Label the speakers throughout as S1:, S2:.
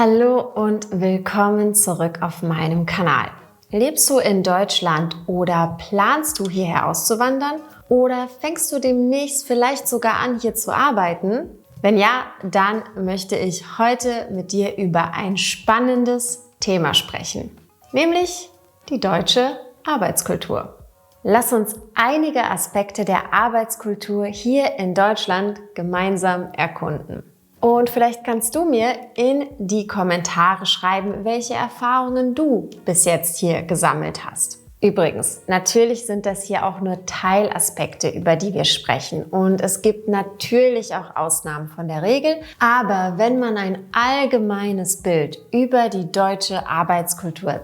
S1: Hallo und willkommen zurück auf meinem Kanal. Lebst du in Deutschland oder planst du hierher auszuwandern? Oder fängst du demnächst vielleicht sogar an, hier zu arbeiten? Wenn ja, dann möchte ich heute mit dir über ein spannendes Thema sprechen, nämlich die deutsche Arbeitskultur. Lass uns einige Aspekte der Arbeitskultur hier in Deutschland gemeinsam erkunden. Und vielleicht kannst du mir in die Kommentare schreiben, welche Erfahrungen du bis jetzt hier gesammelt hast. Übrigens, natürlich sind das hier auch nur Teilaspekte, über die wir sprechen. Und es gibt natürlich auch Ausnahmen von der Regel. Aber wenn man ein allgemeines Bild über die deutsche Arbeitskultur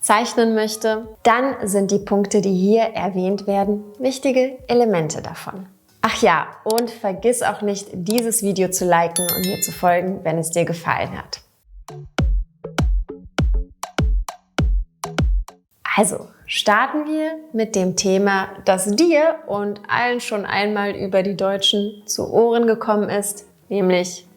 S1: zeichnen möchte, dann sind die Punkte, die hier erwähnt werden, wichtige Elemente davon. Ach ja, und vergiss auch nicht, dieses Video zu liken und mir zu folgen, wenn es dir gefallen hat. Also, starten wir mit dem Thema, das dir und allen schon einmal über die Deutschen zu Ohren gekommen ist, nämlich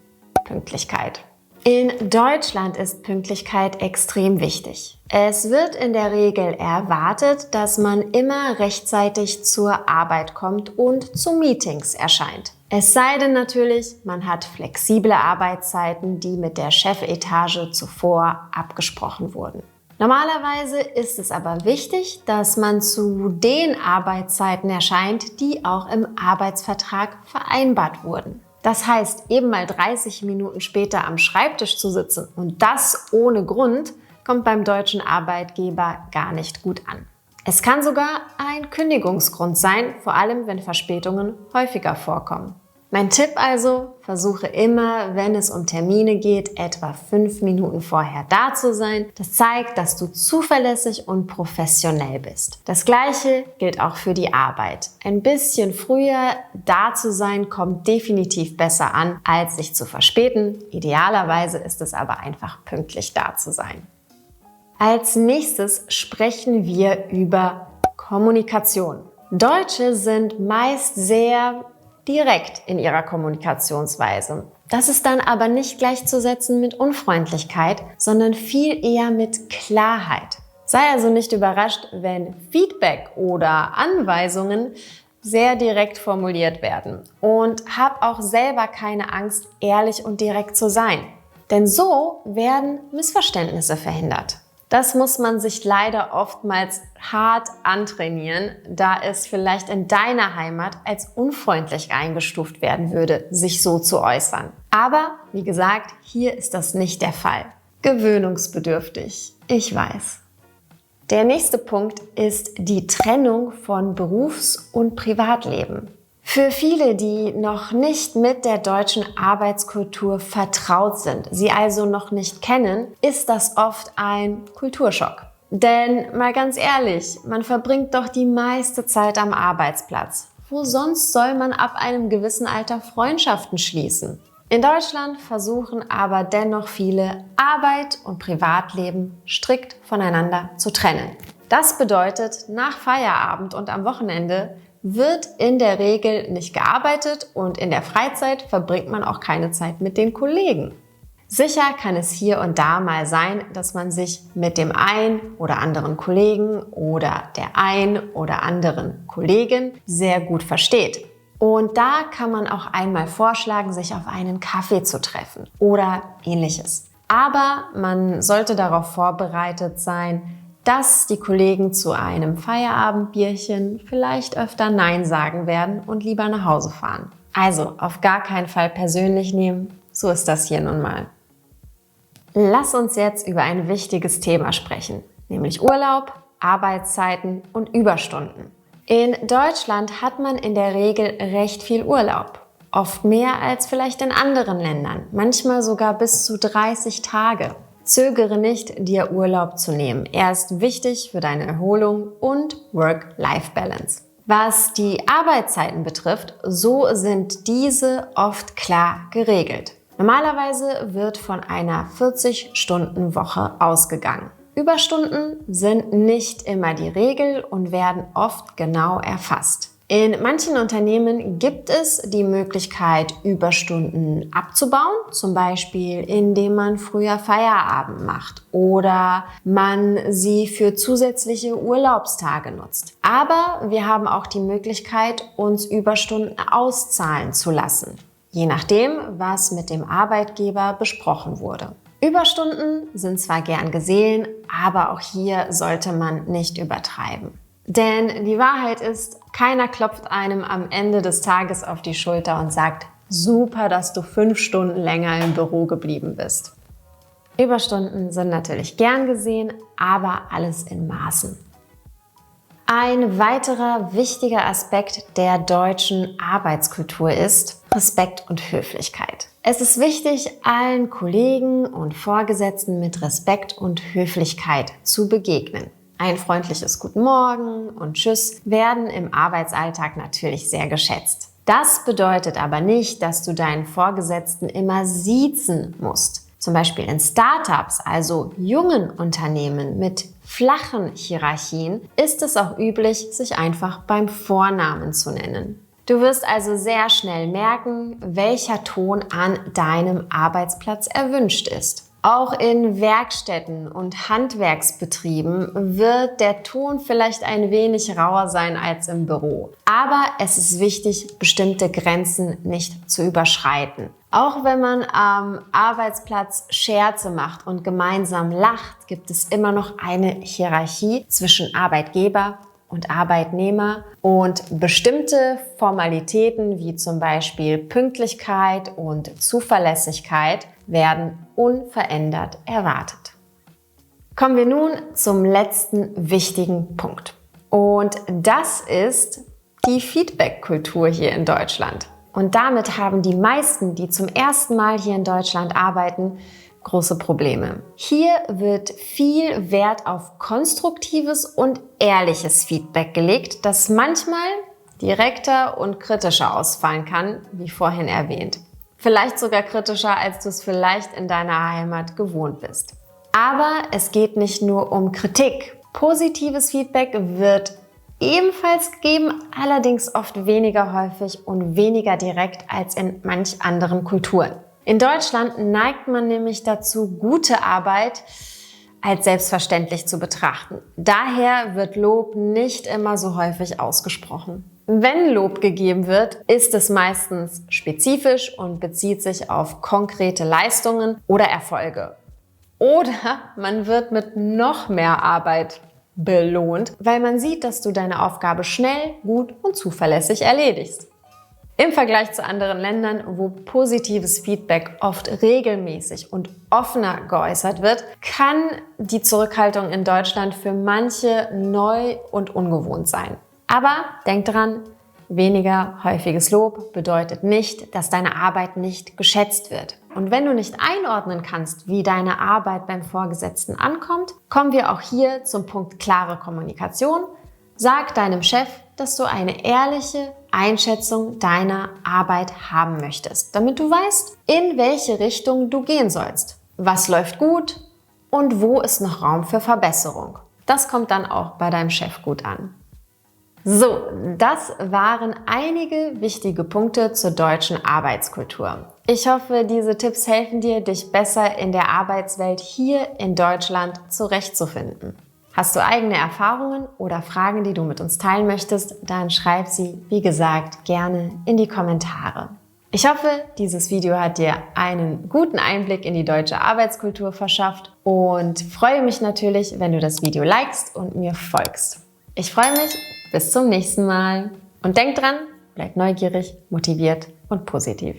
S1: Pünktlichkeit. In Deutschland ist Pünktlichkeit extrem wichtig. Es wird in der Regel erwartet, dass man immer rechtzeitig zur Arbeit kommt und zu Meetings erscheint. Es sei denn natürlich, man hat flexible Arbeitszeiten, die mit der Chefetage zuvor abgesprochen wurden. Normalerweise ist es aber wichtig, dass man zu den Arbeitszeiten erscheint, die auch im Arbeitsvertrag vereinbart wurden. Das heißt, eben mal 30 Minuten später am Schreibtisch zu sitzen und das ohne Grund, kommt beim deutschen Arbeitgeber gar nicht gut an. Es kann sogar ein Kündigungsgrund sein, vor allem wenn Verspätungen häufiger vorkommen. Mein Tipp also, versuche immer, wenn es um Termine geht, etwa 5 Minuten vorher da zu sein. Das zeigt, dass du zuverlässig und professionell bist. Das Gleiche gilt auch für die Arbeit. Ein bisschen früher da zu sein, kommt definitiv besser an, als sich zu verspäten. Idealerweise ist es aber einfach pünktlich da zu sein. Als nächstes sprechen wir über Kommunikation. Deutsche sind meist sehr direkt in ihrer Kommunikationsweise. Das ist dann aber nicht gleichzusetzen mit Unfreundlichkeit, sondern viel eher mit Klarheit. Sei also nicht überrascht, wenn Feedback oder Anweisungen sehr direkt formuliert werden. Und hab auch selber keine Angst, ehrlich und direkt zu sein. Denn so werden Missverständnisse verhindert. Das muss man sich leider oftmals hart antrainieren, da es vielleicht in deiner Heimat als unfreundlich eingestuft werden würde, sich so zu äußern. Aber, wie gesagt, hier ist das nicht der Fall. Gewöhnungsbedürftig, ich weiß. Der nächste Punkt ist die Trennung von Berufs- und Privatleben. Für viele, die noch nicht mit der deutschen Arbeitskultur vertraut sind, sie also noch nicht kennen, ist das oft ein Kulturschock. Denn mal ganz ehrlich, man verbringt doch die meiste Zeit am Arbeitsplatz. Wo sonst soll man ab einem gewissen Alter Freundschaften schließen? In Deutschland versuchen aber dennoch viele, Arbeit und Privatleben strikt voneinander zu trennen. Das bedeutet, nach Feierabend und am Wochenende wird in der Regel nicht gearbeitet und in der Freizeit verbringt man auch keine Zeit mit den Kollegen. Sicher kann es hier und da mal sein, dass man sich mit dem einen oder anderen Kollegen oder der ein oder anderen Kollegin sehr gut versteht. Und da kann man auch einmal vorschlagen, sich auf einen Kaffee zu treffen oder ähnliches. Aber man sollte darauf vorbereitet sein, dass die Kollegen zu einem Feierabendbierchen vielleicht öfter Nein sagen werden und lieber nach Hause fahren. Also auf gar keinen Fall persönlich nehmen, so ist das hier nun mal. Lass uns jetzt über ein wichtiges Thema sprechen, nämlich Urlaub, Arbeitszeiten und Überstunden. In Deutschland hat man in der Regel recht viel Urlaub, oft mehr als vielleicht in anderen Ländern, manchmal sogar bis zu 30 Tage. Zögere nicht, dir Urlaub zu nehmen. Er ist wichtig für deine Erholung und Work-Life-Balance. Was die Arbeitszeiten betrifft, so sind diese oft klar geregelt. Normalerweise wird von einer 40-Stunden-Woche ausgegangen. Überstunden sind nicht immer die Regel und werden oft genau erfasst. In manchen Unternehmen gibt es die Möglichkeit, Überstunden abzubauen, zum Beispiel indem man früher Feierabend macht oder man sie für zusätzliche Urlaubstage nutzt. Aber wir haben auch die Möglichkeit, uns Überstunden auszahlen zu lassen, je nachdem, was mit dem Arbeitgeber besprochen wurde. Überstunden sind zwar gern gesehen, aber auch hier sollte man nicht übertreiben. Denn die Wahrheit ist, keiner klopft einem am Ende des Tages auf die Schulter und sagt, super, dass du 5 Stunden länger im Büro geblieben bist. Überstunden sind natürlich gern gesehen, aber alles in Maßen. Ein weiterer wichtiger Aspekt der deutschen Arbeitskultur ist Respekt und Höflichkeit. Es ist wichtig, allen Kollegen und Vorgesetzten mit Respekt und Höflichkeit zu begegnen. Ein freundliches Guten Morgen und Tschüss werden im Arbeitsalltag natürlich sehr geschätzt. Das bedeutet aber nicht, dass du deinen Vorgesetzten immer siezen musst. Zum Beispiel in Startups, also jungen Unternehmen mit flachen Hierarchien, ist es auch üblich, sich einfach beim Vornamen zu nennen. Du wirst also sehr schnell merken, welcher Ton an deinem Arbeitsplatz erwünscht ist. Auch in Werkstätten und Handwerksbetrieben wird der Ton vielleicht ein wenig rauer sein als im Büro. Aber es ist wichtig, bestimmte Grenzen nicht zu überschreiten. Auch wenn man am Arbeitsplatz Scherze macht und gemeinsam lacht, gibt es immer noch eine Hierarchie zwischen Arbeitgeber und Arbeitnehmer und bestimmte Formalitäten wie zum Beispiel Pünktlichkeit und Zuverlässigkeit werden unverändert erwartet. Kommen wir nun zum letzten wichtigen Punkt. Und das ist die Feedback-Kultur hier in Deutschland. Und damit haben die meisten, die zum ersten Mal hier in Deutschland arbeiten, große Probleme. Hier wird viel Wert auf konstruktives und ehrliches Feedback gelegt, das manchmal direkter und kritischer ausfallen kann, wie vorhin erwähnt. Vielleicht sogar kritischer, als du es vielleicht in deiner Heimat gewohnt bist. Aber es geht nicht nur um Kritik. Positives Feedback wird ebenfalls gegeben, allerdings oft weniger häufig und weniger direkt als in manch anderen Kulturen. In Deutschland neigt man nämlich dazu, gute Arbeit als selbstverständlich zu betrachten. Daher wird Lob nicht immer so häufig ausgesprochen. Wenn Lob gegeben wird, ist es meistens spezifisch und bezieht sich auf konkrete Leistungen oder Erfolge. Oder man wird mit noch mehr Arbeit belohnt, weil man sieht, dass du deine Aufgabe schnell, gut und zuverlässig erledigst. Im Vergleich zu anderen Ländern, wo positives Feedback oft regelmäßig und offener geäußert wird, kann die Zurückhaltung in Deutschland für manche neu und ungewohnt sein. Aber denk dran, weniger häufiges Lob bedeutet nicht, dass deine Arbeit nicht geschätzt wird. Und wenn du nicht einordnen kannst, wie deine Arbeit beim Vorgesetzten ankommt, kommen wir auch hier zum Punkt klare Kommunikation. Sag deinem Chef, dass du eine ehrliche Einschätzung deiner Arbeit haben möchtest, damit du weißt, in welche Richtung du gehen sollst. Was läuft gut und wo ist noch Raum für Verbesserung. Das kommt dann auch bei deinem Chef gut an. So, das waren einige wichtige Punkte zur deutschen Arbeitskultur. Ich hoffe, diese Tipps helfen dir, dich besser in der Arbeitswelt hier in Deutschland zurechtzufinden. Hast du eigene Erfahrungen oder Fragen, die du mit uns teilen möchtest, dann schreib sie, wie gesagt, gerne in die Kommentare. Ich hoffe, dieses Video hat dir einen guten Einblick in die deutsche Arbeitskultur verschafft und freue mich natürlich, wenn du das Video likest und mir folgst. Ich freue mich, bis zum nächsten Mal. Und denk dran, bleib neugierig, motiviert und positiv.